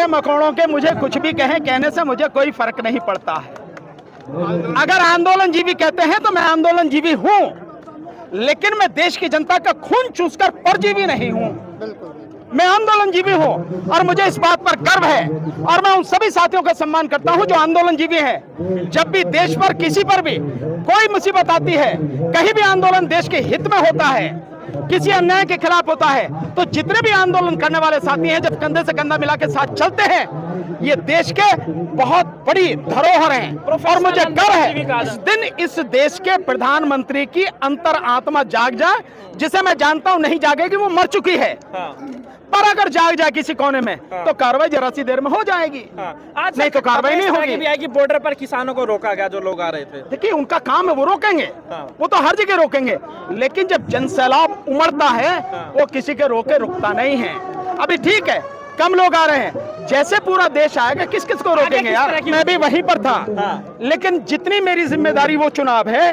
कीड़े मकोड़ों के मुझे कुछ भी कहें, कहने से मुझे कोई फर्क नहीं पड़ता है। अगर आंदोलनजीवी कहते हैं तो मैं आंदोलनजीवी हूं, लेकिन मैं देश की जनता का खून चूसकर परजीवी नहीं हूं। मैं आंदोलनजीवी हूं और मुझे इस बात पर गर्व है, और मैं उन सभी साथियों का सम्मान करता हूं जो आंदोलनजीवी हैं। जब भी देश पर किसी पर भी कोई मुसीबत आती है, कहीं भी आंदोलन देश के हित में होता है, किसी अन्याय के खिलाफ होता है, तो जितने भी आंदोलन करने वाले साथी हैं, जब कंधे से कंधा मिला के साथ चलते हैं, ये देश के बहुत बड़ी धरोहर हैं। और मुझे गर्व है इस दिन इस देश के प्रधानमंत्री की अंतर आत्मा जाग जाए, जिसे मैं जानता हूं नहीं जागेगी, वो मर चुकी है। पर अगर जाग जाए किसी कोने में तो कार्रवाई जरा सी देर में हो जाएगी। आज नहीं तो कार्रवाई नहीं होगी। बॉर्डर पर किसानों को रोका गया, जो लोग आ रहे थे। देखिए, उनका काम है, वो रोकेंगे, वो तो हर जगह रोकेंगे, लेकिन जब जनसैलाब उमड़ता है वो किसी के रोके रुकता नहीं है। अभी ठीक है, कम लोग आ रहे हैं, जैसे पूरा देश आएगा किस किस को रोकेंगे यार। मैं भी वहीं पर था, लेकिन जितनी मेरी जिम्मेदारी वो चुनाव है,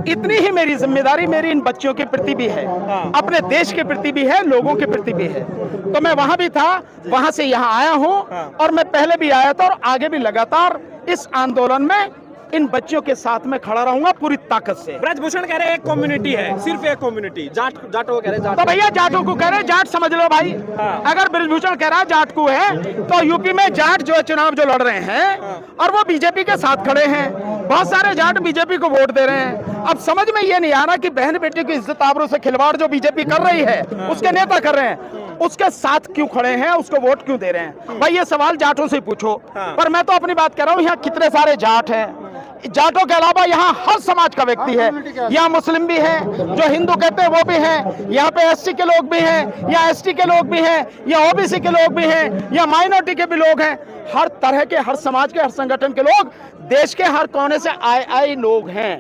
इतनी ही मेरी जिम्मेदारी मेरी इन बच्चों के प्रति भी है, अपने देश के प्रति भी है, लोगों के प्रति भी है। तो मैं वहां भी था, वहां से यहाँ आया हूँ, और मैं पहले भी आया था और आगे भी लगातार इस आंदोलन में इन बच्चों के साथ में खड़ा रहूंगा पूरी ताकत से। ब्रजभूषण कह रहे हैं एक कम्युनिटी है, सिर्फ एक कम्युनिटी, जाटों कह रहे हैं। तो भैया जाटों को कह रहे हैं, जाट समझ लो भाई। अगर ब्रजभूषण कह रहा है जाट को है, तो यूपी में जाट जो चुनाव जो लड़ रहे हैं और वो बीजेपी के साथ खड़े हैं, बहुत सारे जाट बीजेपी को वोट दे रहे हैं। अब समझ में ये नहीं आ रहा कि बहन बेटी की इज्जत आबरू से खिलवाड़ जो बीजेपी कर रही है, उसके नेता कर रहे हैं, उसके साथ क्यों खड़े हैं, उसको वोट क्यों दे रहे हैं। भाई ये सवाल जाटों से पूछो। पर मैं तो अपनी बात कर रहा हूँ, यहाँ कितने सारे जाट हैं, जाटों के अलावा यहाँ हर समाज का व्यक्ति है। यहाँ मुस्लिम भी है, जो हिंदू कहते हैं वो भी है, यहाँ पे एससी के लोग भी हैं, यहाँ एसटी के लोग भी हैं, यहाँ ओबीसी के लोग भी हैं, यहाँ माइनॉरिटी के भी लोग हैं। हर तरह के, हर समाज के, हर संगठन के लोग, देश के हर कोने से आए लोग हैं।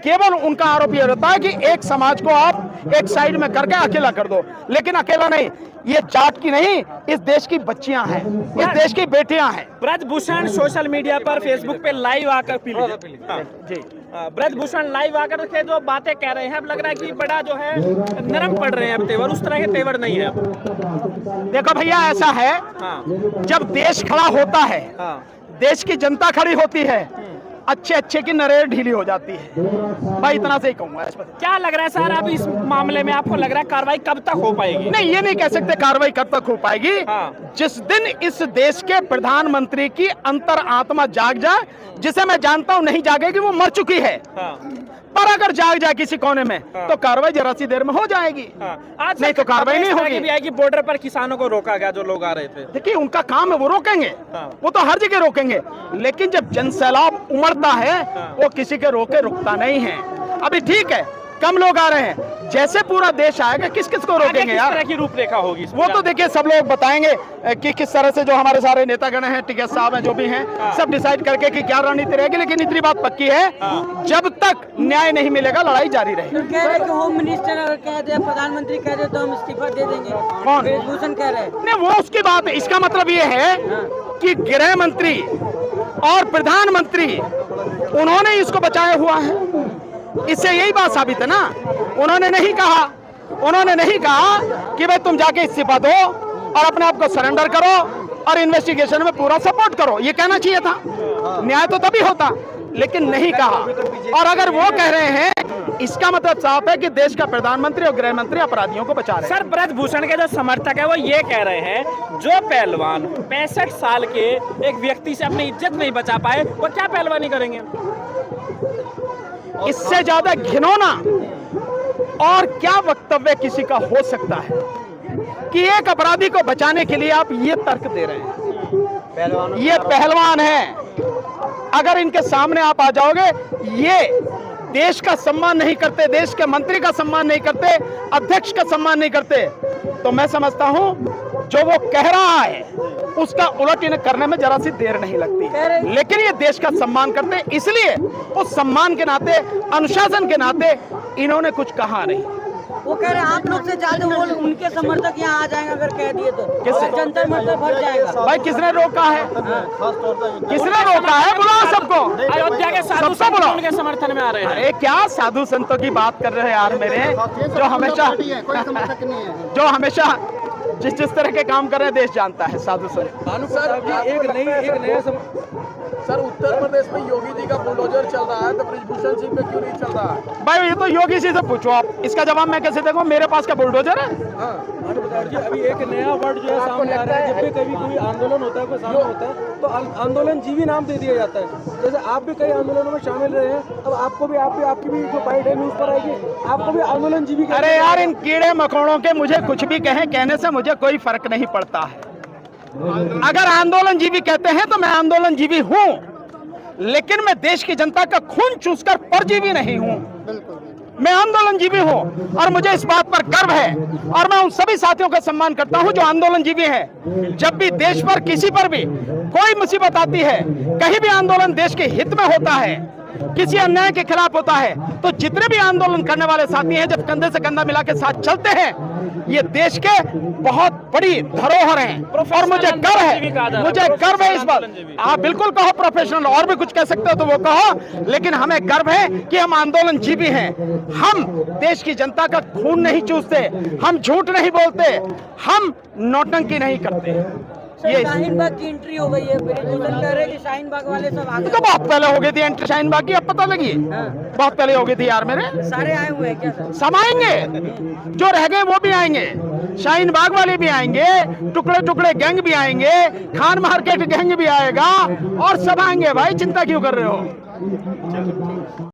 केवल उनका आरोप यह रहता है कि एक समाज को आप एक साइड में करके अकेला कर दो, लेकिन अकेला नहीं, ये जाट की नहीं, इस देश की बच्चियां हैं, इस देश की बेटियां हैं। ब्रजभूषण सोशल मीडिया पर, फेसबुक पे लाइव आकर जी ब्रजभूषण लाइव आकर के जो बातें कह रहे हैं, अब लग रहा है कि बड़ा जो है नरम पड़ रहे हैं अब तेवर, उस तरह के तेवर नहीं है अब। देखो भैया, ऐसा है, जब देश खड़ा होता है, देश की जनता खड़ी होती है, अच्छे अच्छे की नरेर ढीली हो जाती है। भाई इतना से ही कहूंगा। क्या लग रहा है सर, अब इस मामले में आपको लग रहा है कार्रवाई कब तक हो पाएगी? नहीं, ये नहीं कह सकते कार्रवाई कब तक हो पाएगी। जिस दिन इस देश के प्रधानमंत्री की अंतर आत्मा जाग जाए, जिसे मैं जानता हूं नहीं जागेगी, वो मर चुकी है। पर अगर जाग जाए किसी कोने में तो कार्रवाई जरा सी देर में हो जाएगी। आज नहीं तो कार्रवाई नहीं होगी। भी आएगी, बॉर्डर पर किसानों को रोका गया, जो लोग आ रहे थे। देखिए, उनका काम है, वो रोकेंगे, वो तो हर जगह रोकेंगे, लेकिन जब जनसैलाब उमड़ता है वो किसी के रोके रुकता नहीं है। अभी ठीक है, कम लोग आ रहे हैं, जैसे पूरा देश आएगा किस किस को रोकेंगे यार। किस तरह की रूपरेखा होगी वो तो देखिए सब लोग बताएंगे कि किस तरह से, जो हमारे सारे नेतागण हैं, टिकैत साहब हैं, जो भी हैं, सब डिसाइड करके कि क्या रणनीति रहेगी। लेकिन इतनी बात पक्की है, जब तक न्याय नहीं मिलेगा लड़ाई जारी रहेगी। कह रहे कि होम मिनिस्टर अगर कह दे, प्रधानमंत्री कह दे तो हम इस्तीफा दे देंगे। कौन? ब्रजभूषण कह रहे हैं। नहीं, वो उसकी बात है। इसका मतलब ये है कि गृह मंत्री और प्रधानमंत्री उन्होंने इसको बचाया हुआ है। इससे यही बात साबित है ना। उन्होंने नहीं कहा कि भाई तुम जाके इस्तीफा दो और अपने आप को सरेंडर करो और इन्वेस्टिगेशन में पूरा सपोर्ट करो। ये कहना चाहिए था, न्याय तो तभी होता, लेकिन नहीं कहा। और अगर वो कह रहे हैं, इसका मतलब साफ है कि देश का प्रधानमंत्री और गृह मंत्री अपराधियों को बचा रहे हैं। सर, ब्रजभूषण के जो समर्थक है वो ये कह रहे हैं, जो पहलवान 65 साल के एक व्यक्ति से अपनी इज्जत नहीं बचा पाए, वो क्या पहलवानी करेंगे? इससे ज्यादा घिनौना और क्या वक्तव्य किसी का हो सकता है कि एक अपराधी को बचाने के लिए आप ये तर्क दे रहे हैं। ये पहलवान है, अगर इनके सामने आप आ जाओगे, ये देश का सम्मान नहीं करते, देश के मंत्री का सम्मान नहीं करते, अध्यक्ष का सम्मान नहीं करते, तो मैं समझता हूं जो वो कह रहा है उसका उलट इन्हें करने में जरा सी देर नहीं लगती। लेकिन ये देश का सम्मान करते, इसलिए उस सम्मान के नाते, अनुशासन के नाते इन्होंने कुछ कहा नहीं। वो कह रहे हैं आप लोग से ज्यादा वो उनके समर्थक यहाँ आ जाएंगे अगर कह दिए तो। किससे? जंतर मंतर भर जाएगा। भाई किसने रोका है? किसने रोका है? बुलाओ सबको। अयोध्या के साधु संत उनके समर्थन में आ रहे हैं। अरे क्या साधु संतों की बात कर रहे हैं यार मेरे, जो हमेशा जिस तरह के काम कर रहे हैं देश जानता है। साधु संत। भानु प्रताप जी, एक नया सर, उत्तर प्रदेश में योगी जी का बुलडोजर चल रहा है, तो ब्रिजभूषण सिंह पे क्यों नहीं चल रहा है? भाई ये तो योगी जी से पूछो आप, इसका जवाब मैं कैसे देखूं? मेरे पास क्या बुलडोजर है? भानु प्रताप जी, अभी एक नया वर्ड जो है सामने आ रहा है, जब भी कभी कोई आंदोलन होता है, कोई सामने होता है, तो आंदोलन जीवी नाम दे दिया जाता है। जैसे आप भी कई आंदोलनों में शामिल रहे हैं, अब आपको भी आपकी भी जो बाइट है न्यूज पर आएगी, आपको भी आंदोलन जीवी। अरे यार, इन कीड़े मकोड़ों के मुझे कुछ भी कहने से मुझे कोई फर्क नहीं पड़ता है। अगर आंदोलन जीवी कहते हैं तो मैं आंदोलन जीवी हूं, लेकिन मैं देश की जनता का खून चूसकर परजीवी नहीं हूं। मैं आंदोलन जीवी हूं और मुझे इस बात पर गर्व है, और मैं उन सभी साथियों का सम्मान करता हूं जो आंदोलन जीवी हैं। जब भी देश पर किसी पर भी कोई मुसीबत आती है, कहीं भी आंदोलन देश के हित में होता है, किसी अन्याय के खिलाफ होता है, तो जितने भी आंदोलन करने वाले साथी हैं, जब कंधे से कंधा मिला के साथ चलते हैं, ये देश के बहुत बड़ी धरोहर हैं और मुझे गर्व है, मुझे गर्व है इस बात। आप बिल्कुल कहो प्रोफेशनल, और भी कुछ कह सकते हो तो वो कहो, लेकिन हमें गर्व है कि हम आंदोलन जीवी हैं। हम देश की जनता का खून नहीं चूसते, हम झूठ नहीं बोलते, हम नौटंकी नहीं करते। सर, शाहीन बाग की एंट्री हो गई है, ब्रिजभूषण कह रहे हैं कि शाहीन बाग वाले सब आ गए। तो बहुत पहले हो गई थी एंट्री शाहीन बाग की, अब पता लगी? बहुत पहले हो गई थी यार मेरे। सारे आए हुए हैं क्या सर? सब आएंगे, जो रह गए वो भी आएंगे, शाहीन बाग वाले भी आएंगे, टुकड़े टुकड़े गैंग भी आएंगे, खान मार्केट गैंग भी आएगा, और सब आएंगे भाई, चिंता क्यों कर रहे हो?